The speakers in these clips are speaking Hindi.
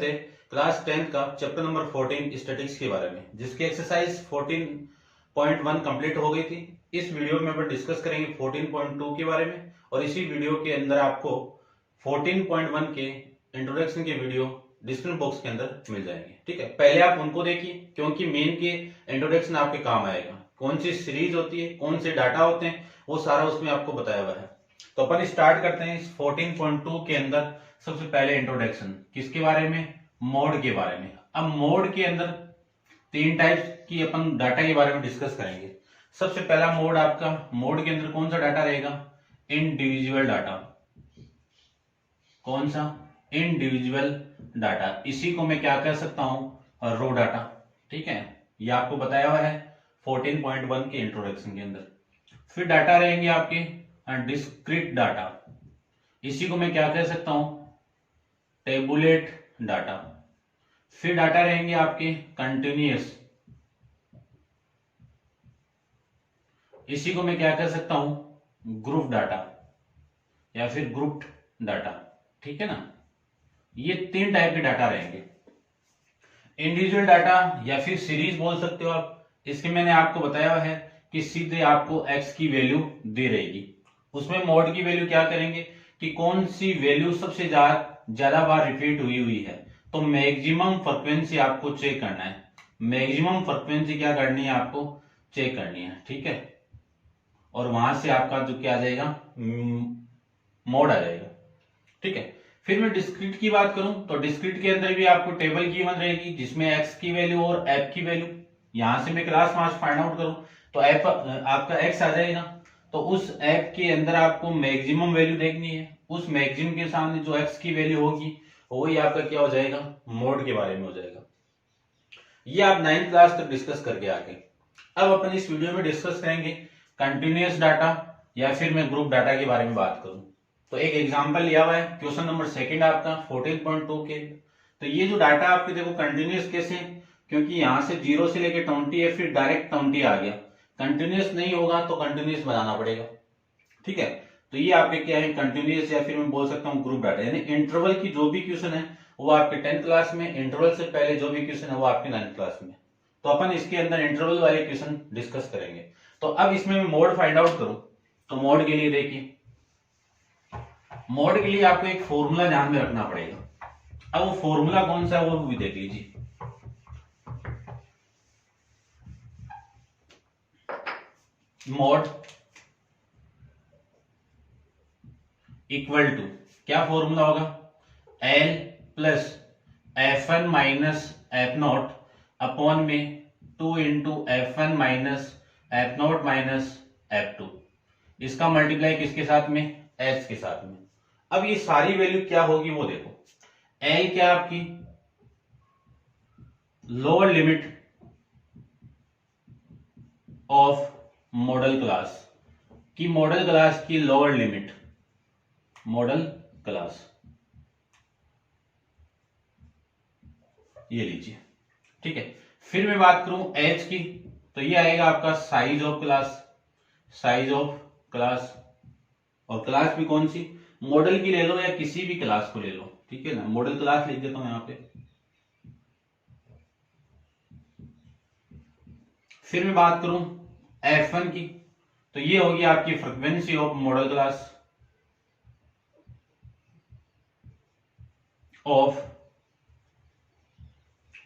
करते हैं क्लास 10 का चैप्टर नंबर 14 स्टैटिक्स के बारे में, जिसकी एक्सरसाइज 14.1 कंप्लीट हो गई थी। इस वीडियो में अपन डिस्कस करेंगे 14.2 के बारे में, और इसी वीडियो के अंदर आपको 14.1 के इंट्रोडक्शन के वीडियो डिस्क्रिप्शन बॉक्स के अंदर मिल जाएंगे। ठीक है, पहले आप उनको देखिए क्योंकि मेन के इंट्रोडक्शन आपके काम आएगा। कौन सी सीरीज होती है, कौन से डाटा होते हैं, वो सारा उसमें आपको बताया हुआ है। तो अपन स्टार्ट करते हैं इस 14.2 के अंदर। सबसे पहले इंट्रोडक्शन किसके बारे में, मोड के बारे में। अब मोड के अंदर तीन टाइप्स की अपन डाटा के बारे में डिस्कस करेंगे। सबसे पहला मोड आपका, मोड के अंदर कौन सा डाटा रहेगा, इंडिविजुअल डाटा। कौन सा, इंडिविजुअल डाटा। इसी को मैं क्या कह सकता हूं, रो डाटा। ठीक है, ये आपको बताया हुआ है 14.1 के इंट्रोडक्शन के अंदर। फिर डाटा रहेंगे आपके डिस्क्रीट डाटा। इसी को मैं क्या कह सकता हूं, टेबुलेट डाटा। फिर डाटा रहेंगे आपके कंटिन्यूअस, इसी को मैं क्या कह सकता हूं, ग्रुप डाटा या फिर ग्रुप्ड डाटा। ठीक है ना, ये तीन टाइप के डाटा रहेंगे। इंडिविजुअल डाटा या फिर सीरीज बोल सकते हो आप। इसके मैंने आपको बताया हुआ है कि सीधे आपको एक्स की वैल्यू दे रहेगी। उसमें मोड की वैल्यू क्या करेंगे कि कौन सी वैल्यू सबसे ज्यादा बार रिपीट हुई है। तो मैक्सिमम फ्रीक्वेंसी आपको चेक करना है। मैक्सिमम फ्रीक्वेंसी क्या करनी है, आपको चेक करनी है। ठीक है, और वहां से आपका जो क्या आ जाएगा, मोड आ जाएगा। ठीक है, फिर मैं डिस्क्रीट की बात करूं तो डिस्क्रीट के अंदर भी आपको टेबल की बन रहेगी, जिसमें एक्स की वैल्यू और एफ की वैल्यू। यहां से मैं क्लास मार्क्स फाइंड आउट करूं तो एफ आपका एक्स आ जाएगा। तो उस एफ के अंदर आपको मैक्सिमम वैल्यू देखनी है। उस मैक्सिमम के सामने जो एक्स की वैल्यू होगी वही आपका क्या हो जाएगा, मोड के बारे में हो जाएगा। ये आप 9th क्लास तक डिस्कस करके आ गए। अब अपन इस वीडियो में डिस्कस करेंगे कंटिन्यूअस डाटा या फिर मैं ग्रुप डाटा के बारे में बात करूं। तो एक एग्जांपल लिया हुआ है, क्वेश्चन नंबर 2 आपका 14.2 के। तो ये जो डाटा आपके देखो कंटिन्यूअस कैसे, क्योंकि यहां से 0 से लेके 20 है, फिर डायरेक्ट 20 आ गया। कंटिन्यूअस नहीं होगा तो कंटिन्यूअस बनाना पड़ेगा। ठीक है, तो ये आपके क्या है, कंटिन्यूअस या फिर मैं बोल सकता हूँ ग्रुप डाटा। यानी इंटरवल की जो भी क्वेश्चन है वो आपके 10th क्लास में, इंटरवल से पहले जो भी क्वेश्चन है वो आपके 9th क्लास में। तो अपन इसके अंदर इंटरवल वाले क्वेश्चन डिस्कस करेंगे। तो अब इसमें मैं मोड फाइंड आउट करूं तो मोड के लिए देखिए, मोड के लिए आपको एक फॉर्मूला ध्यान में रखना पड़ेगा। अब वो फॉर्मूला कौन सा है वो भी देख लीजिए। मोड इक्वल टू क्या फॉर्मूला होगा, L plus F1 minus F not upon में 2 into F1 minus F not minus F2। इसका मल्टीप्लाई किसके साथ में, H के साथ में। अब ये सारी वैल्यू क्या होगी वो देखो। L क्या आपकी lower limit of model class की, मॉडल क्लास की लोअर लिमिट, मॉडल क्लास ये लीजिए। ठीक है, फिर मैं बात करूं H की तो ये आएगा आपका size of class, size of class. और क्लास भी कौन सी, मॉडल की ले लो या किसी भी क्लास को ले लो। ठीक है ना, मॉडल क्लास लिख देता हूं यहां पे। फिर मैं बात करूं F1 की तो ये होगी आपकी frequency of model class of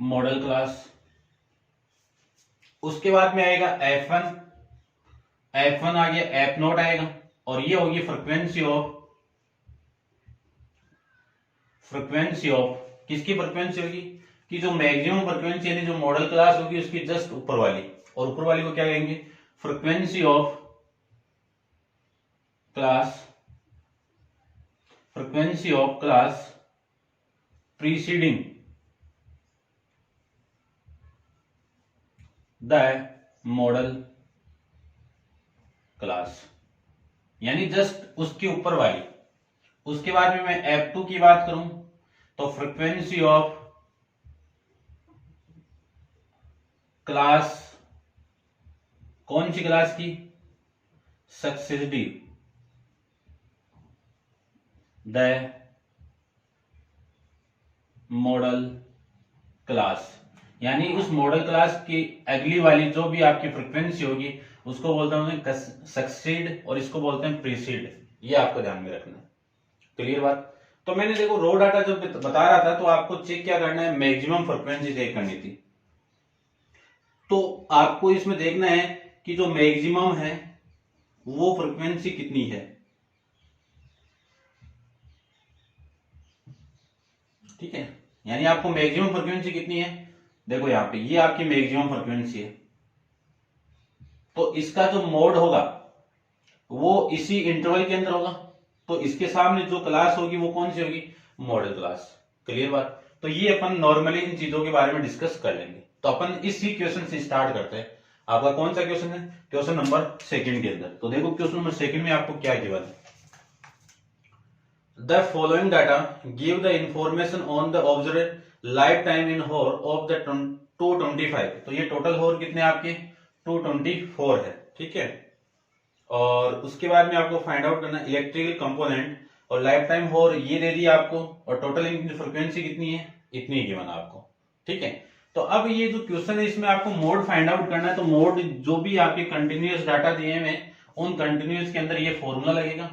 model class. उसके बाद में आएगा F1, F1 आ गया, F नॉट आएगा, और ये होगी फ्रीक्वेंसी ऑफ, फ्रीक्वेंसी ऑफ किसकी फ्रीक्वेंसी होगी कि जो मैक्सिमम फ्रीक्वेंसी यानी जो मॉडल क्लास होगी उसकी जस्ट ऊपर वाली, और ऊपर वाली को क्या कहेंगे, frequency of class, frequency of class preceding the model class, यानी जस्ट उसके ऊपर वाली। उसके बाद में मैं F2 की बात करूं तो फ्रीक्वेंसी ऑफ क्लास, कौन सी क्लास की, सक्सेसिव द मॉडल क्लास, यानी उस मॉडल क्लास की अगली वाली जो भी आपकी फ्रीक्वेंसी होगी उसको बोलते हैं सक्सीड और इसको बोलते हैं प्रीसीड। ये आपको ध्यान में रखना है। क्लियर बात। तो मैंने देखो रो डाटा जब बता रहा था तो आपको चेक क्या करना है, मैक्सिमम फ्रीक्वेंसी चेक करनी थी। तो आपको इसमें देखना है कि जो मैक्सिमम है वो फ्रीक्वेंसी कितनी है। ठीक है, यानी आपको मैक्सिमम फ्रीक्वेंसी कितनी है, देखो यहां पे ये आपकी मैक्सिमम फ्रीक्वेंसी है। तो इसका जो मोड होगा वो इसी इंटरवल के अंदर होगा। तो इसके सामने जो क्लास होगी वो कौन सी होगी, मॉडल क्लास। क्लियर बात। तो ये अपन नॉर्मली इन चीजों के बारे में डिस्कस कर लेंगे। तो अपन इसी क्वेश्चन से स्टार्ट करते हैं। आपका कौन सा क्वेश्चन है, क्वेश्चन नंबर सेकंड के अंदर। तो देखो क्वेश्चन नंबर सेकंड में आपको क्या गिवन है, the following data give the information on the observe life time in hour of the 225। तो ये टोटल हॉर कितने आपके 224 है। ठीक है, और उसके बाद में आपको फाइंड आउट करना इलेक्ट्रिकल कंपोनेंट और लाइफ टाइम हॉर ये दे दिया आपको, और टोटल इनकी फ्रिक्वेंसी कितनी है, इतनी गिवन आपको। ठीक है, तो अब ये जो क्वेश्चन है इसमें आपको मोड फाइंड आउट करना है। तो मोड जो भी आपके कंटिन्यूअस डाटा दिए हुए उन कंटिन्यूअस के अंदर ये फॉर्मूला लगेगा।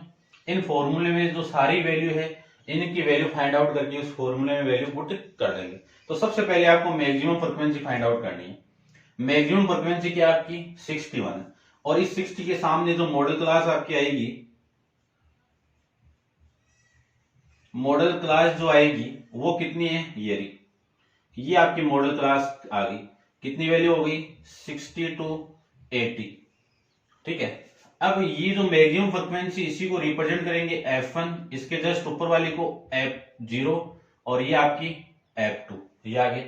इन फॉर्मूले में जो सारी वैल्यू है इनकी वैल्यू फाइंड आउट करके उस फॉर्मूले में वैल्यू पुट कर देंगे। तो सबसे पहले आपको मैक्सिमम फ्रिक्वेंसी फाइंड आउट करनी है। मैक्सिमम फ्रिक्वेंसी क्या आपकी 61 है, और इस 60 के सामने जो मॉडल क्लास आपकी आएगी, मॉडल क्लास जो आएगी वो कितनी है, ये आपकी मॉडल क्लास आ गई। कितनी वैल्यू हो गई 60 to 80। ठीक है, अब ये जो मैक्सिमम फ्रिक्वेंसी इसी को रिप्रेजेंट करेंगे F1, इसके जस्ट ऊपर वाली को F0 और ये आपकी F2, ये आगे।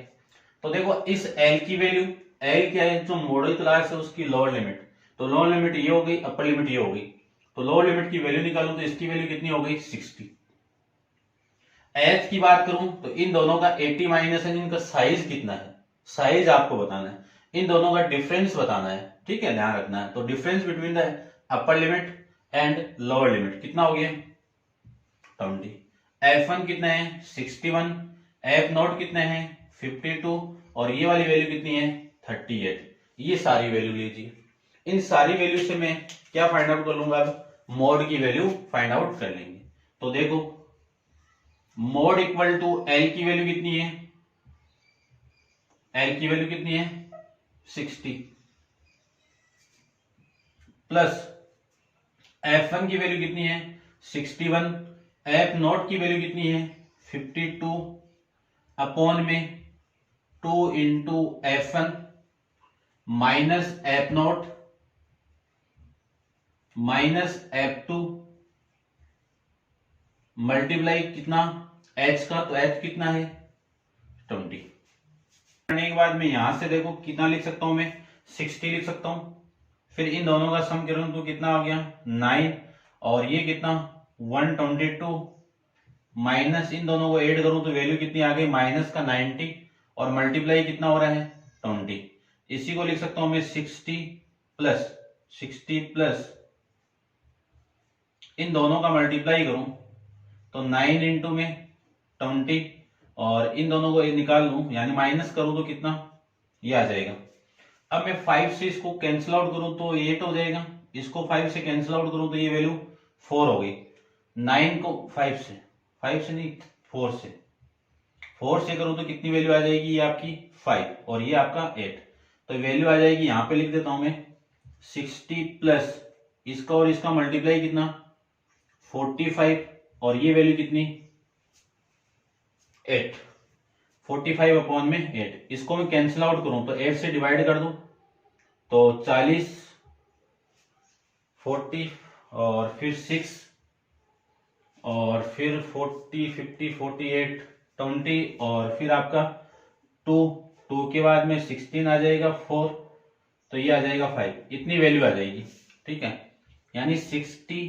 तो देखो इस L की वैल्यू, L क्या है, जो मॉडल क्लास है उसकी लोअर लिमिट। तो लोअर लिमिट ये हो गई, अपर लिमिट ये हो गई। तो लोअर लिमिट की वैल्यू निकालूं तो इसकी वैल्यू कितनी हो गई 60। H की बात करूं तो इन दोनों का 80 माइनस है, इनका साइज कितना है, साइज आपको बताना है, इन दोनों का डिफरेंस बताना है। ठीक है, ध्यान रखना है। तो difference between the upper limit and lower limit कितना हो गया 20। F1 कितना है 61, F0 कितना है 52 और ये वाली वैल्यू कितनी है 38। ये सारी वैल्यू लीजिए। इन सारी वैल्यू से मैं क्या फाइंड आउट कर लूंगा, अब मोड की वैल्यू फाइंड आउट कर लेंगे। तो देखो मोड इक्वल टू L की वैल्यू कितनी है, L की वैल्यू कितनी है 60 प्लस F1 की वैल्यू कितनी है 61, F0 की वैल्यू कितनी है 52 अपॉन में 2 into F1 minus F0 minus F2 multiply कितना H का, तो H कितना है 20। करने के बाद मैं यहां से देखो कितना लिख सकता हूं, मैं 60 लिख सकता हूं। फिर इन दोनों का सम करूं तो कितना हो गया 9, और ये कितना 122 माइनस इन दोनों को ऐड करूं तो वैल्यू कितनी आ गई माइनस का 90, और मल्टीप्लाई कितना हो रहा है 20। इसी को लिख सकता हूं मैं 60 प्लस इन दोनों का मल्टीप्लाई करूं तो 9 इंटू में 20, और इन दोनों को निकाल लूं यानी माइनस करूं तो कितना ये आ जाएगा। अब मैं 5 से इसको कैंसिल आउट करूं तो 8 हो जाएगा, इसको 5 से कैंसिल आउट करूं तो ये वैल्यू 4 हो गई। 9 को 5 से नहीं 4 से करूं तो कितनी वैल्यू आ जाएगी, ये आपकी 5 और ये आपका 8। तो वैल्यू आ जाएगी, यहां पे लिख देता हूं मैं 60 प्लस इसका और इसका मल्टीप्लाई कितना 45, और ये वैल्यू कितनी 8, 45 अपॉन में 8। इसको मैं कैंसिल आउट करूं तो 8 से डिवाइड कर दूं तो 40, 40 और फिर 6 और फिर 40, 50, 48, 20 और फिर आपका 2 के बाद में 16 आ जाएगा 4, तो ये आ जाएगा 5। इतनी वैल्यू आ जाएगी। ठीक है, यानी 60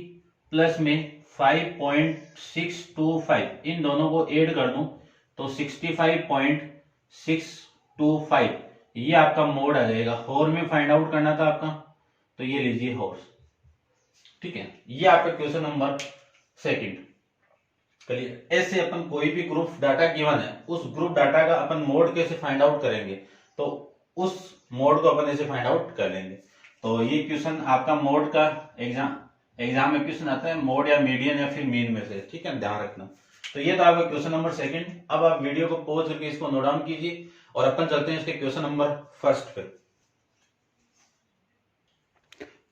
प्लस में 5.625 इन दोनों को ऐड कर दूं तो 65.625 ये आपका मोड आ जाएगा। हॉर में फाइंड आउट करना था आपका, तो ये लीजिए हॉर्स। ठीक है, ये आपका क्वेश्चन नंबर सेकंड। क्लियर। ऐसे अपन कोई भी ग्रुप डाटा गिवन है, उस ग्रुप डाटा का अपन मोड कैसे फाइंड आउट करेंगे, तो उस मोड को अपन ऐसे फाइंड आउट कर लेंगे। तो ये क्वेश्चन आपका मोड का एग्जाम में क्वेश्चन आता है, मोड या मीडियन या फिर मीन में से, ठीक है, ध्यान रखना। तो ये तो आपका क्वेश्चन नंबर सेकंड। अब आप वीडियो को पॉज करके इसको नोट डाउन कीजिए और अपन चलते हैं इसके क्वेश्चन नंबर फर्स्ट पे।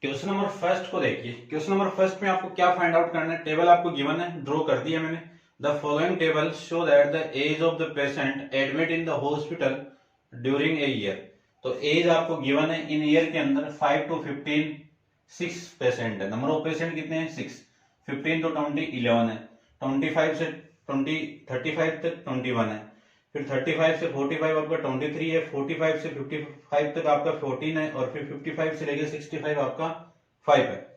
क्वेश्चन नंबर फर्स्ट को देखिए। क्वेश्चन नंबर फर्स्ट में आपको क्या फाइंड आउट करना है, टेबल आपको गिवन है, ड्रॉ कर दिया मैंने। The following table show that the age of the patient admit in the hospital during a year. तो एज आपको गिवन है इन ईयर के अंदर 5 to 15 6 पेशेंट है। नंबर ऑफ पेशेंट कितने हैं 6, 15 to 20 11 है, 25 से 35 तक 21 है, फिर 35 से 45 आपका 23 है, 45 से 55 तक आपका 14 है, और फिर 55 से लेकर 65 आपका 5 है।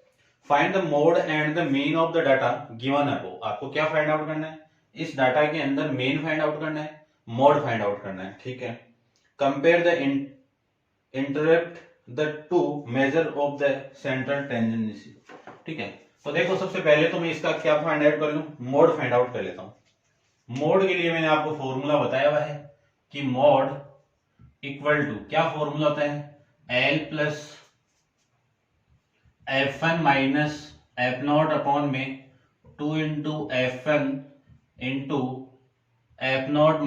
Find the mode and the mean of the data given है। वो आपको क्या फाइंड आउट करना है, इस डाटा के अंदर मीन फाइंड आउट करना है, मोड फाइंड आउट करना है, ठीक है। Compare the interrupt the two measure of the central tendency, ठीक है। तो देखो सबसे पहले तो मैं इसका क्या फाइंड आउट कर लूं, मोड फाइंड आउट कर लेता हूं। मोड के लिए मैंने आपको फॉर्मूला बताया हुआ है कि मोड इक्वल टू, क्या फॉर्मूला होता है, L plus F1 minus F not upon में 2 into F1 into F not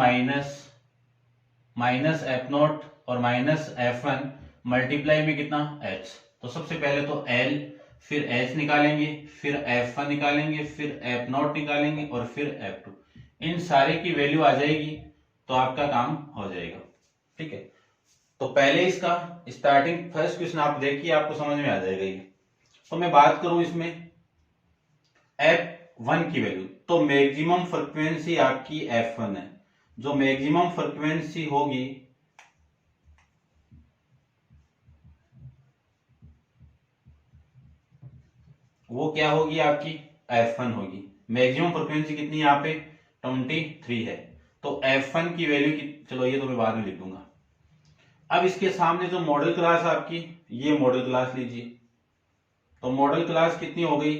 minus F not और माइनस F1 मल्टीप्लाई में कितना H। तो सबसे पहले तो L, फिर H निकालेंगे, फिर F1 निकालेंगे, फिर एफ नॉट निकालेंगे और फिर F2। इन सारे की वैल्यू आ जाएगी तो आपका काम हो जाएगा, ठीक है। तो पहले इसका स्टार्टिंग फर्स्ट क्वेश्चन आप देखिए, आपको समझ में आ जाएगा ये। तो मैं बात करूं इसमें F1 की वैल्यू, तो मैक्सिमम फ्रीक्वेंसी आपकी F1 है। जो मैक्सिमम फ्रीक्वेंसी होगी वो क्या होगी, आपकी F1 होगी। मैक्सिमम फ्रीक्वेंसी कितनी है यहाँ पे 23 है, तो F1 की वैल्यू की, चलो ये तो मैं बाद में लिख दूंगा। अब इसके सामने जो मॉडल क्लास आपकी, ये मॉडल क्लास लीजिए। तो मॉडल क्लास कितनी हो गई,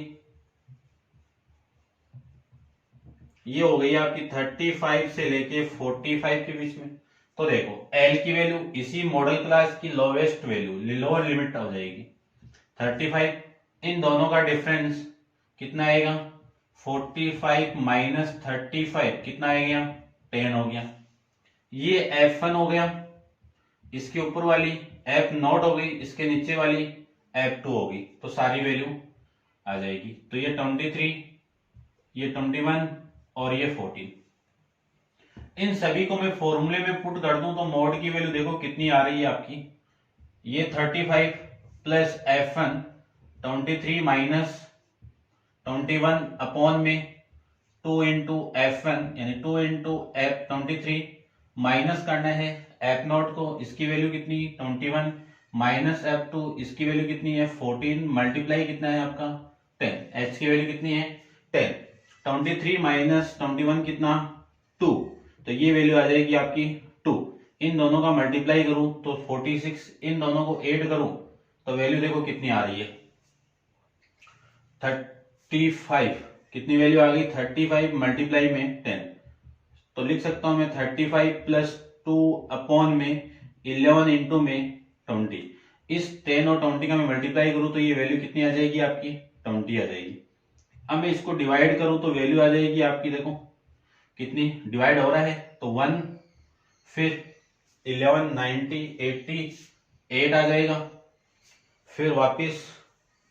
ये हो गई आपकी 35 से लेके 45 के बीच में। तो देखो L की वैल्यू इसी मॉडल क्लास की लोवेस्ट वैल्यू, लोअर लिमिट हो जाएगी 35। इन दोनों का डिफरेंस कितना आएगा, 45 माइनस 35 कितना आएगा, 10 हो गया। ये F1 हो गया, इसके ऊपर वाली F नॉट हो गई, इसके नीचे वाली F2 होगी, तो सारी वैल्यू आ जाएगी। तो ये 23, ये 21 और ये 14। इन सभी को मैं फॉर्मूले में पुट कर दूं तो मोड की वैल्यू देखो कितनी आ रही है आपकी, ये 35 प्लस F1 23 माइनस 21 अपॉन में 2 इंटू F1 यानी 2 इंटू F23 माइनस करना है F नॉट को, इसकी वैल्यू कितनी 21 माइनस F2 इसकी वैल्यू कितनी है 14 मल्टीप्लाई कितना है आपका 10, H की वैल्यू कितनी है 10, 23 माइनस 21 कितना 2, तो ये वैल्यू आ जाएगी आपकी 2। इन दोनों का मल्टीप्लाई करूं तो 46, इन दोनों को ऐड करूं तो वैल्यू देखो कितनी आ रही है 35, कितनी वैल्यू आ गई 35 मल्टीप्लाई में 10, तो लिख सकता हूं मैं 35 प्लस 2 अपॉन में 11 इंटू में 20। इस 10 और 20 का मैं मल्टीप्लाई करूं तो ये वैल्यू कितनी आ जाएगी आपकी 20 आ जाएगी। अब मैं इसको डिवाइड करूं तो वैल्यू आ जाएगी आपकी, देखो कितनी डिवाइड हो रहा है तो 1, फिर 11 90 80 8 आ जाएगा, फिर वापस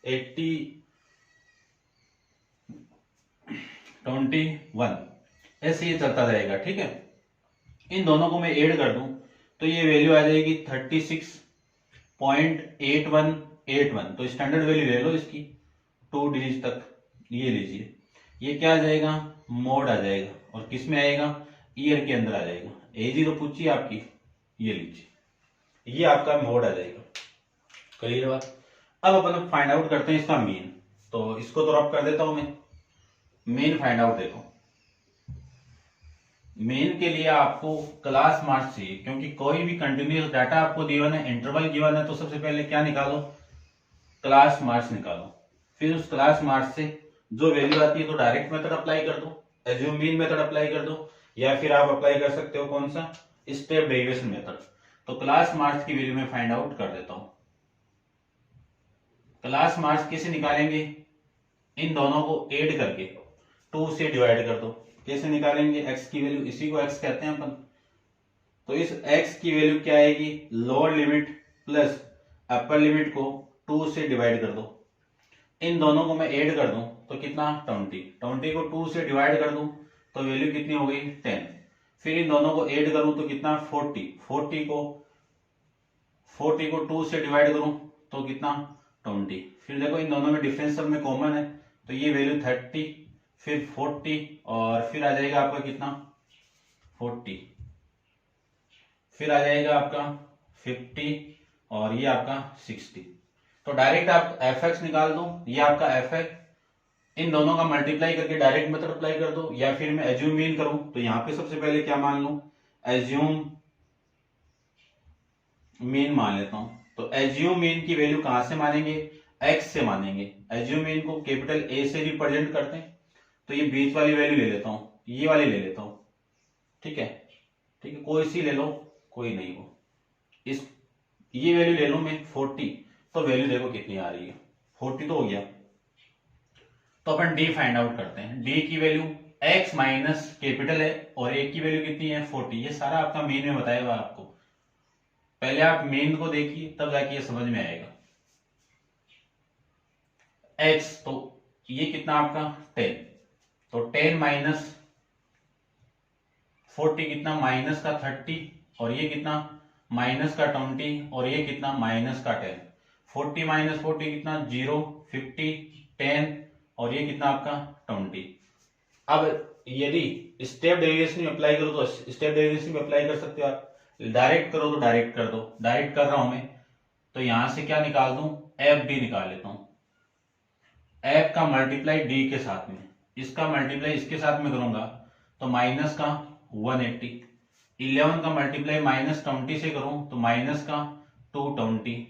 80 21, ऐसे ये चलता जाएगा, ठीक है। इन दोनों को मैं ऐड कर दूं तो ये वैल्यू आ जाएगी 36.8181। तो स्टैंडर्ड वैल्यू ले लो इसकी 2 डिजिट तक, ये लीजिए, ये क्या आ जाएगा मोड आ जाएगा, और किस में आएगा ईयर के अंदर आ जाएगा। एज तो पूछिए आपकी, ये लीजिए, ये आपका मोड आ जाएगा। क्लियर बात। अब अपन फाइंड आउट करते हैं इसका मीन, तो इसको तो रब कर देता हूं मैं। मीन फाइंड आउट देखो, मेन के लिए आपको क्लास मार्क्स चाहिए, क्योंकि कोई भी कंटिन्यूअस डाटा आपको गिवन है, इंटरवल गिवन है, तो सबसे पहले क्या निकालो क्लास मार्क्स निकालो, फिर उस क्लास मार्क्स से जो वैल्यू आती है तो डायरेक्ट मेथड अप्लाई कर दो, एज्यूम मीन मेथड अप्लाई कर दो, या फिर आप अप्लाई कर सकते हो कौन सा, स्टेप डेरिवेशन मेथड। तो क्लास मार्क्स की वैल्यू मैं फाइंड आउट कर देता हूं। क्लास मार्क्स कैसे निकालेंगे, इन दोनों को ऐड करके 2 से डिवाइड कर दो। कैसे निकालेंगे, x की वैल्यू, इसी को x कहते हैं अपन। तो इस x की वैल्यू क्या आएगी, lower limit plus upper limit को 2 से डिवाइड कर दो। इन दोनों को मैं ऐड कर दूं तो कितना 20, 20 को 2 से डिवाइड कर दूं तो वैल्यू कितनी हो गई 10। फिर इन दोनों को ऐड करूं तो कितना 40, 40 को 2 से डिवाइड करूं तो कितना 20। फिर देखो इन दोनों में डिफरेंस सब में कॉमन है, तो ये वैल्यू 30, फिर 40 और फिर आ जाएगा आपका कितना 40, फिर आ जाएगा आपका 50 और ये आपका 60। तो डायरेक्ट आप fx निकाल दो, ये आपका fx, इन दोनों का मल्टीप्लाई करके डायरेक्ट मेथड अप्लाई कर दो, या फिर मैं एज्यूम मीन करूं तो यहां पे सबसे पहले क्या मान लूं, एज्यूम मीन मान लेता हूं। तो एज्यूम मीन की वैल्यू कहां से मानेंगे, x से मानेंगे। एज्यूम मीन को कैपिटल A से रिप्रेजेंट करते हैं, तो ये बीच वाली वैल्यू ले लेता हूं, ये वाली ले लेता हूं, ठीक है, ठीक है, कोई सी ले लो, कोई नहीं हो, इस ये वैल्यू ले लूं मैं 40, तो वैल्यू देखो कितनी आ रही है, 40 तो हो गया। तो अपन d फाइंड आउट करते हैं। d की वैल्यू x माइनस कैपिटल है और a की वैल्यू कितनी है 40। ये सारा आपका मेन में बताएगा आपको, पहले आप मेन को देखिए तब जाके ये समझ में आएगा। x तो ये कितना आपका 10, तो 10 माइनस 40 कितना माइनस का 30, और ये कितना माइनस का 20, और ये कितना माइनस का 10। 40 माइनस 40 कितना 0, 50, 10 और ये कितना आपका 20। अब यदि स्टेप डेरिवेशन में अप्लाई करो तो स्टेप डेरिवेशन में अप्लाई कर सकते हो आप, डायरेक्ट करो तो डायरेक्ट कर दो। डायरेक्ट कर रहा हूं मैं, तो यहां से क्या निकाल दूं, एफ डी निकाल लेता हूं। एफ का मल्टीप्लाई डी के साथ में, इसका मल्टीप्लाई इसके साथ में करूंगा तो माइनस का 180, 11 का मल्टीप्लाई माइनस 20 से करूं तो माइनस का 220,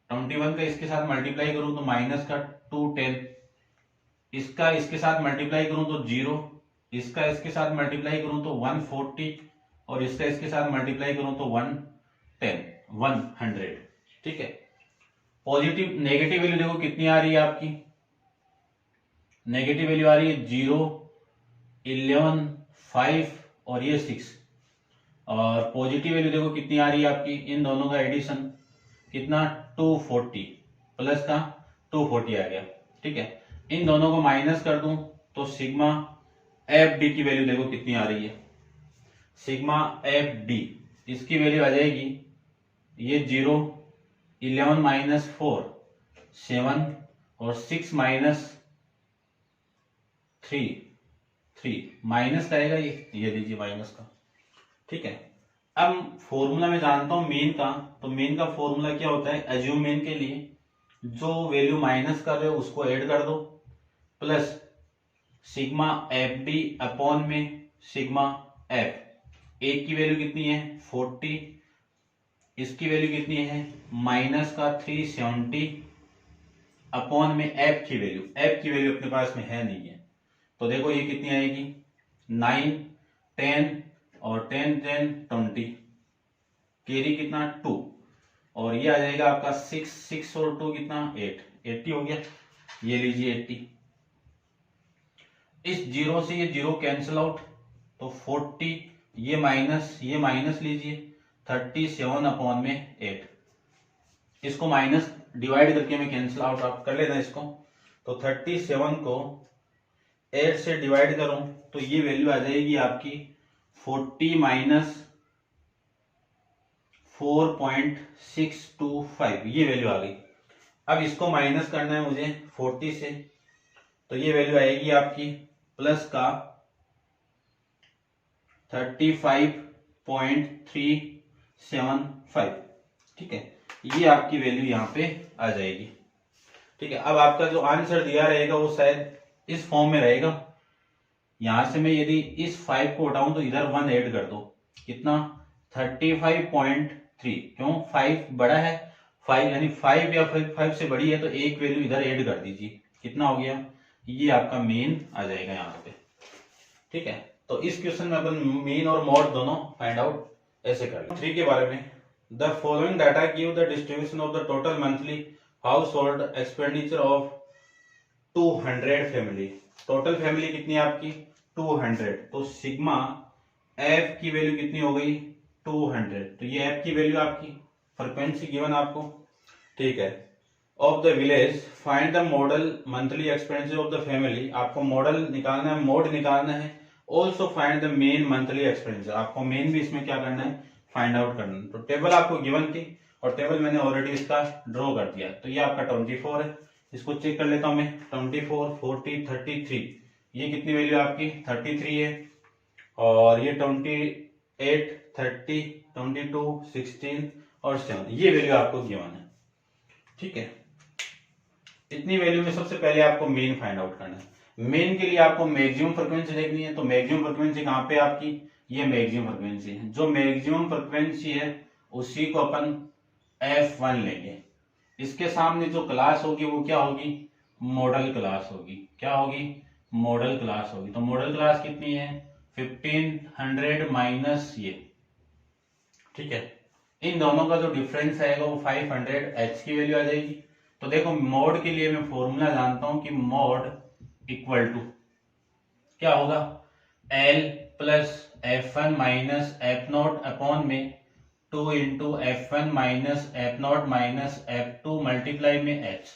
21 का इसके साथ मल्टीप्लाई करूं तो माइनस का 210, इसका इसके साथ मल्टीप्लाई करूं तो 0, इसका इसके साथ मल्टीप्लाई करूं तो 140, और इसका इसके साथ मल्टीप्लाई करूं तो 110, 100, ठीक है। पॉजिटिव नेगेटिव वैल्यू देखो कितनी आ रही है आपकी, नेगेटिव वैल्यू आ रही है 0, 11, 5 और ये 6, और पॉजिटिव वैल्यू देखो कितनी आ रही है आपकी, इन दोनों का एडिशन कितना 240 प्लस का 240 आ गया, ठीक है। इन दोनों को माइनस कर दूं तो सिग्मा एफ डी की वैल्यू देखो कितनी आ रही है, सिग्मा एफ डी, इसकी वैल्यू आ जाएगी ये 0, 11 माइनस 4 7 और 6 माइनस 3 माइनस का आएगा, ये दीजिए माइनस का, ठीक है। अब फॉर्मूला में जानता हूं मीन का, तो मीन का फॉर्मूला क्या होता है, एज्यूम मीन के लिए जो वैल्यू माइनस कर रहे हो उसको ऐड कर दो, plus sigma F D upon में सिग्मा एफ। ए की वैल्यू कितनी है 40, इसकी वैल्यू कितनी है माइनस का 370 अपॉन में एफ की वैल्यू अपने पास में है नहीं है, तो देखो ये कितनी आएगी 9, 10 और 10, 10, 20, कैरी कितना 2, और ये आ जाएगा आपका 6, 6 और 2 कितना 8, 80 हो गया, ये लीजिए 80। इस 0 से ये 0 कैंसिल आउट, तो 40, ये माइनस लीजिए 37 अपॉन में 8, इसको माइनस डिवाइड करके मैं कैंसिल आउट आप कर लेना इसको, तो 37 को 8 से डिवाइड करूं तो ये वैल्यू आ जाएगी आपकी 40 माइनस 4.625, ये वैल्यू आ गई। अब इसको माइनस करना है मुझे 40 से, तो ये वैल्यू आएगी आपकी प्लस का 35.375, ठीक है, ये आपकी वैल्यू यहाँ पे आ जाएगी, ठीक है। अब आपका जो आंसर दिया रहेगा वो शायद इस फॉर्म में रहेगा, यहां से मैं यदि इस 5 को हटाऊं तो इधर 1 ऐड कर दो, कितना 35.3, क्यों 5 बड़ा है, 5 यानी 5 या 5 से बड़ी है तो एक वैल्यू इधर ऐड कर दीजिए, कितना हो गया, ये आपका मेन आ जाएगा यहाँ पे, ठीक है, तो इस क्वेश्चन में अपन मीन और मोड दोनों फाइंड आउट ऐसे कर लें। 3 के बारे में, the following data give the distribution of the total monthly house hold expenditure of 200 family. Total family कितनी है आपकी 200, तो सिग्मा एफ की वैल्यू कितनी हो गई 200, तो ये एफ की वैल्यू आपकी फ्रीक्वेंसी गिवन आपको, ठीक है। Of the village find the model monthly expenditure of the family, आपको मॉडल निकालना है, मोड निकालना है। Also find the main monthly expenditure, आपको मेन भी इसमें क्या करना है फाइंड आउट करना है। तो टेबल आपको गिवन थी और टेबल मैंने ऑलरेडी इसका ड्रॉ कर दिया, तो ये आपका 24 है, इसको चेक कर लेता हूं मैं। 24, 40, 33, ये कितनी वैल्यू आपकी 33 है, और ये 28, 30, 22, 16 और 7, ये वैल्यू आपको गिवन है, ठीक है। इतनी वैल्यू में सबसे पहले आपको मेन फाइंड आउट करना है। मेन के लिए आपको मैक्सिमम फ्रीक्वेंसी देखनी है, तो मैक्सिमम फ्रीक्वेंसी कहां पे आपकी, ये मैक्सिमम फ्रीक्वेंसी है। जो मैक्सिमम फ्रीक्वेंसी है उसी को अपन F1 लेंगे। इसके सामने जो क्लास होगी वो क्या होगी, मॉडल क्लास होगी। क्या होगी, मॉडल क्लास होगी। तो मॉडल क्लास कितनी है 1500 माइनस ये, ठीक है। इन दोनों का जो डिफरेंस आएगा वो 500 H की वैल्यू आ जाएगी। तो देखो मोड के लिए मैं फॉर्मूला जानता हूं कि मोड इक्वल टू क्या होगा, L plus F1 minus F0 upon में 2 into F1 minus F0 minus F2 multiply में H।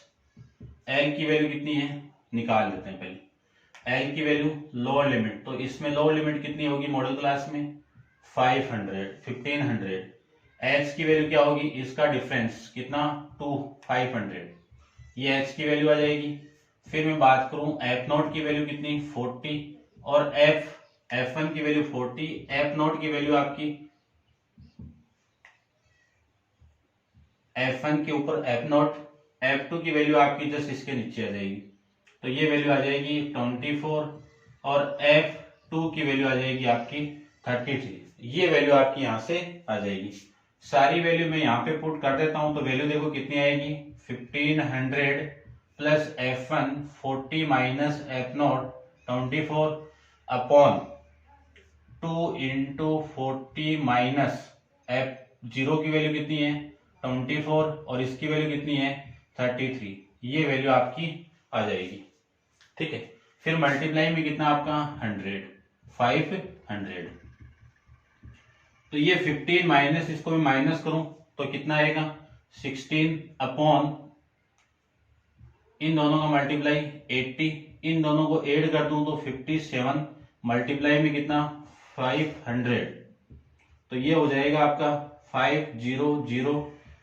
L की वैल्यू कितनी है निकाल लेते हैं पहले। L की वैल्यू लोअर लिमिट, तो इसमें लोअर लिमिट कितनी होगी मॉडल क्लास में 1500। H की वैल्यू क्या होगी, इसका डिफरेंस कितना 2, 500, ये H की वैल्यू आ जाएगी। फिर मैं बात करूं F0 की वैल्यू कितनी 40 और F1 की वैल्यू 40, F0 की वैल्यू आपकी F1 के ऊपर F0, F2 की वैल्यू आपकी जस्ट इसके नीचे आ जाएगी, तो ये वैल्यू आ जाएगी 24 और F2 की वैल्यू आ जाएगी आपकी 33, ये वैल्यू आपकी यहां से आ जाएगी। सारी वैल्यू मैं यहाँ पे पुट कर देता हूं, तो वैल्यू देखो कितनी आएगी 1500 plus F1 40 minus F0 24 upon 2 into 40 minus F0 की वैल्यू कितनी है 24 और इसकी वैल्यू कितनी है 33, ये वैल्यू आपकी आ जाएगी, ठीक है। फिर मल्टीप्लाई में कितना आपका 500, तो ये 15 माइनस इसको मैं माइनस करूं तो कितना आएगा 16 अपॉन इन दोनों का मल्टीप्लाई 80, इन दोनों को ऐड कर दूं तो 57 मल्टीप्लाई में कितना 500, तो ये हो जाएगा आपका 500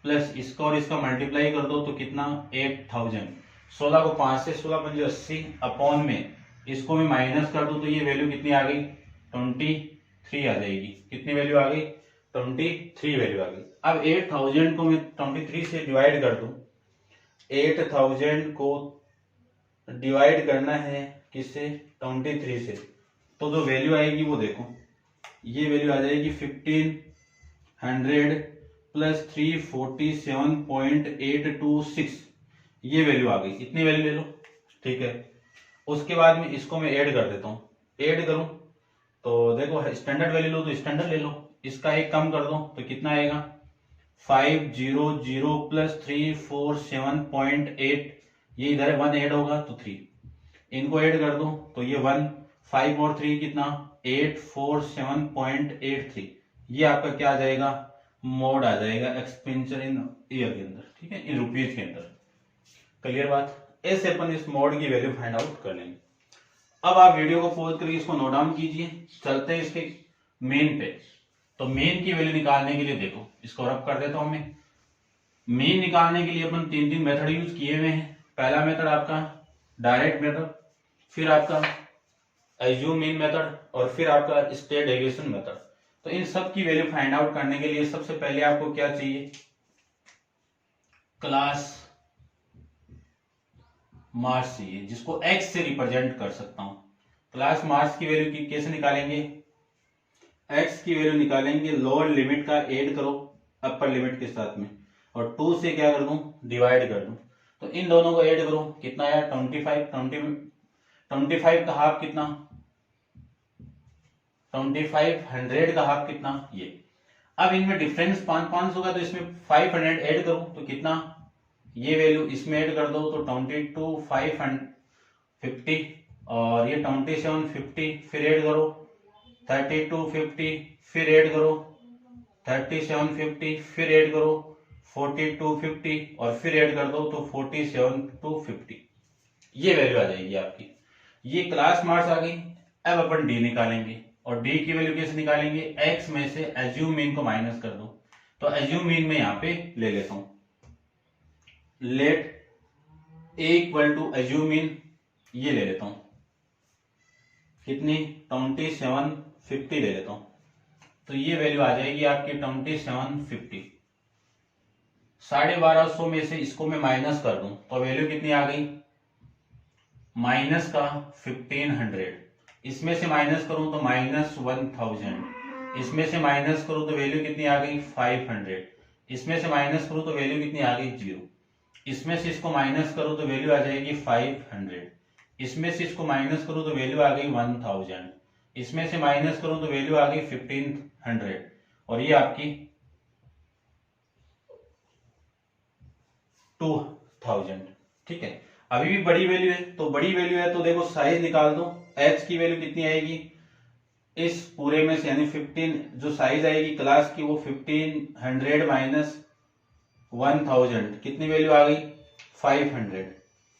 प्लस इसका और इसका मल्टीप्लाई कर दो तो कितना 8000। 16 को 5 से 16 पंजे 80 अपॉन में इसको मैं माइनस कर दूं तो ये वैल्यू कितनी आ गई 23 आ जाएगी। कितनी वैल्यू आ गई 23 वैल्यू आ गई। अब 8000 को मैं 23 से डिवाइड कर दूं, 8000 को डिवाइड करना है किससे 23 से, तो जो वैल्यू आएगी वो देखो, ये वैल्यू आ जाएगी 1500 प्लस 347.826, ये वैल्यू आ गई। इतनी वैल्यू ले लो, ठीक है। उसके बाद में इसको मैं ऐड कर देता हूं, ऐड करूं तो देखो स्टैंडर्ड वैल्यू लो तो स्टैंडर्ड ले लो, इसका एक कम कर दो तो कितना आएगा 500 प्लस 347.8, ये इधर 1 ऐड होगा तो 3, इनको ऐड कर दो तो ये 1, 5 और 3 कितना 847.83, ये आपका क्या आ जाएगा मोड आ जाएगा एक्सपेंडिचर इन ईयर के अंदर, ठीक है, इन रुपीज के अंदर। क्लियर बात, ऐसे अपन इस मोड की वैल्यू फाइंड आउट कर लेंगे। अब आप वीडियो को पॉज करके इसको नोट डाउन कीजिए, चलते हैं इसके मेन पे। तो मेन की वैल्यू निकालने के लिए देखो इसको रब कर देता हूं मैं। मेन निकालने के लिए अपन 3 मेथड यूज किए हुए हैं। पहला मेथड आपका डायरेक्ट मेथड, फिर आपका एज्यूम मीन मेथड और फिर आपका स्टेट डेविएशन मेथड। तो इन सब की वैल्यू फाइंड आउट करने के लिए सबसे पहले आपको क्या चाहिए क्लास मार्क्स चाहिए, जिसको x से रिप्रेजेंट कर सकता हूं। क्लास मार्क्स की वैल्यू की कैसे निकालेंगे, x की वैल्यू निकालेंगे लोअर लिमिट का ऐड करो अपर लिमिट के साथ में और 2 से क्या कर दूं डिवाइड कर दूं, तो इन दोनों को ऐड करो कितना आया 25 का हाफ कितना 2500 का हाफ कितना ये। अब इनमें डिफरेंस 500 होगा तो इसमें 500 ऐड करो तो कितना, ये वैल्यू इसमें ऐड कर दो तो 22,550 और ये 2750 फिर ऐड करो 3250 फिर ऐड करो 3750 फिर ऐड करो 4250 और फिर ऐड कर दो तो 47,250। ये वैल्यू आ जाएगी आपकी। ये क्लास मार्क्स आ गई। अब अपन डी निकालेंगे और डी की वैल्यू कैसे निकालेंगे, एक्स में से एज्यूम मीन को माइनस कर दो। तो एज्यूम मीन में यहां पे ले लेता हूं, let a equal to assume mean, ये ले लेता हूं कितनी 2750 ले लेता हूं। तो ये वैल्यू आ जाएगी आपकी 2750। 1250 में से इसको मैं माइनस कर दूं तो वैल्यू कितनी आ गई, माइनस का 1500। इसमें से माइनस करूं तो माइनस 1000। इसमें से माइनस करूं तो वैल्यू कितनी आ गई 500। इसमें से माइनस करूं तो वैल्यू कितनी आ गई 0। इसमें से इसको माइनस करूं तो वैल्यू आ जाएगी 500। इसमें से इसको माइनस करूं तो वैल्यू आ गई 1000। इसमें से माइनस करूं तो वैल्यू आ गई 1500 और ये आपकी 2000। ठीक है, अभी भी बड़ी वैल्यू है तो बड़ी वैल्यू है तो देखो साइज निकाल दो, एच की वैल्यू कितनी आएगी इस पूरे में से, यानी 15 जो साइज आएगी क्लास की वो 1500 माइनस 1000 कितनी वैल्यू आ गई 500।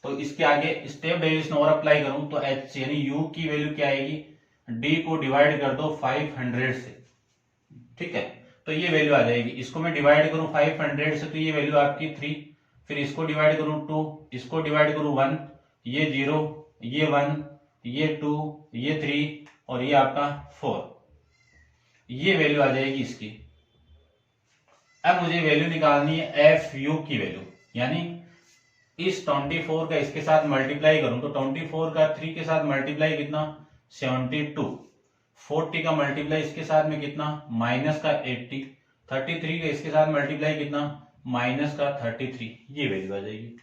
तो इसके आगे स्टेप डेविएशन और अप्लाई करूं तो एच यानी यू की वैल्यू क्या आएगी, डी को डिवाइड कर दो 500 से। ठीक है, तो ये वैल्यू आ जाएगी। इसको मैं डिवाइड करूं 500 से तो ये वैल्यू आपकी 3, फिर इसको डिवाइड करूं 2, इसको डिवाइड करूं 1, ये 0, ये 1, ये 2, ये 3 और ये आपका 4। ये वैल्यू आ जाएगी इसकी। अब मुझे वैल्यू निकालनी है एफ यू की वैल्यू, यानी इस 24 का इसके साथ मल्टीप्लाई करूं तो 24 का 3 के साथ मल्टीप्लाई कितना 72, 40 का मल्टीप्लाई इसके साथ में कितना माइनस का 80, 33 का इसके साथ मल्टीप्लाई कितना माइनस का 33। ये वैल्यू आ जाएगी।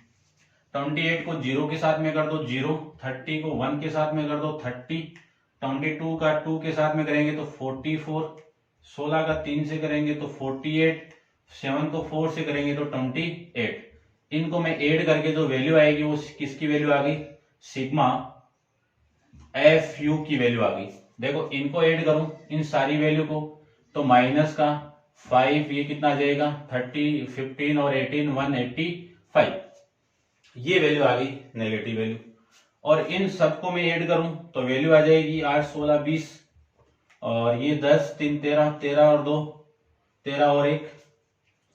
28 को 0 के साथ में कर दो 0, 30 को 1 के साथ में कर दो 30, 22 का 2 के साथ में करेंगे तो 44, 16 का 3 से करेंगे तो 48, 7 को 4 से करेंगे तो 28। इनको मैं ऐड करके जो वैल्यू आएगी वो किसकी वैल्यू आ गई, सिग्मा एफ यू की वैल्यू आ गई। देखो इनको ऐड करूं इन सारी वैल्यू को तो माइनस का 5, ये कितना आ जाएगा 30, 15 और 18 185। ये वैल्यू आ गई नेगेटिव वैल्यू। और इन सबको मैं ऐड करूं तो वैल्यू आ जाएगी 8, 16, 20 और ये 10, 3, 13, 13 और 2, 13 और 1,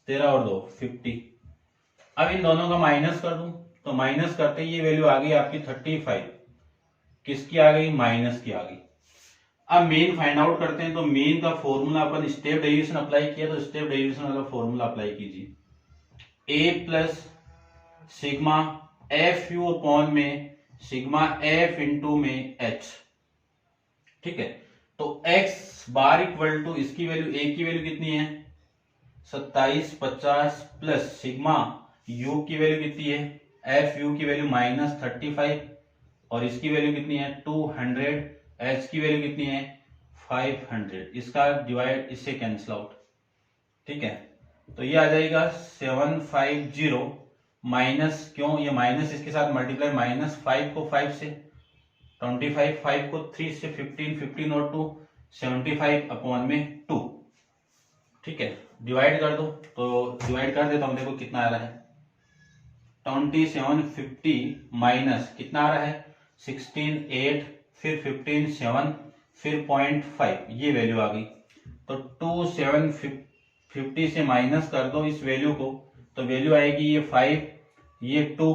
13 और 2 50। अब इन दोनों का माइनस कर दूं तो माइनस करते ये वैल्यू आ गई आपकी 35। किसकी आ गई, माइनस की आ गई। अब मीन फाइंड आउट करते हैं तो मीन का फॉर्मूला अपन स्टेप डेविएशन अप्लाई किया तो स्टेप डेविएशन वाला फॉर्मूला अप्लाई कीजिए। A plus sigma F U upon में सिग्मा एफ इंटू में एच। ठीक है, तो एक्स बार इक्वल टू इसकी वैल्यू ए की वैल्यू कितनी है 2750 प्लस सिग्मा यू की वैल्यू कितनी है एफ यू की वैल्यू माइनस 35 और इसकी वैल्यू कितनी है 200, एच की वैल्यू कितनी है 500। इसका डिवाइड इससे कैंसिल आउट। ठीक है, तो ये आ जाएगा 750 माइनस, क्यों ये माइनस इसके साथ मल्टीप्लाई माइनस 5 को 5 से 25, 5 को 3 से 15, 15 और 2 75 अपॉन में 2। ठीक है, डिवाइड कर दो तो डिवाइड कर देता हूं, देखो कितना आ रहा है 2750 माइनस कितना आ रहा है 16, 8 फिर 15, 7 फिर 0.5, ये वैल्यू आ गई। तो 2750 से माइनस कर दो इस वैल्यू को तो वैल्यू आएगी ये 5, ये 2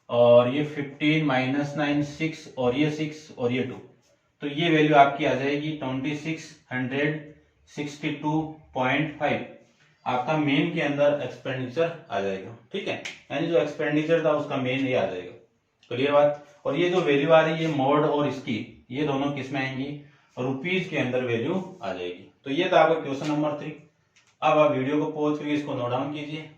और ये 15 माइनस 9 6 और ये 6 और ये 2। तो ये वैल्यू आपकी आ जाएगी 2662.5। आपका मेन के अंदर एक्सपेंडिचर आ जाएगा। ठीक है, यानी जो एक्सपेंडिचर था उसका मेन ये आ जाएगा। क्लियर बात। और ये जो वैल्यू आ रही है मोड और इसकी, ये दोनों किस में आएंगी रुपीज के अंदर वैल्यू आ जाएगी। तो ये था आपका क्वेश्चन नंबर 3। अब आप वीडियो को पॉज करके इसको नोट डाउन कीजिए।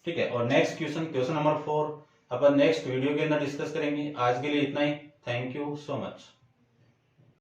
ठीक है, और नेक्स्ट क्वेश्चन नंबर 4 अपन नेक्स्ट वीडियो के अंदर डिस्कस करेंगे। आज के लिए इतना ही। Thank you so much.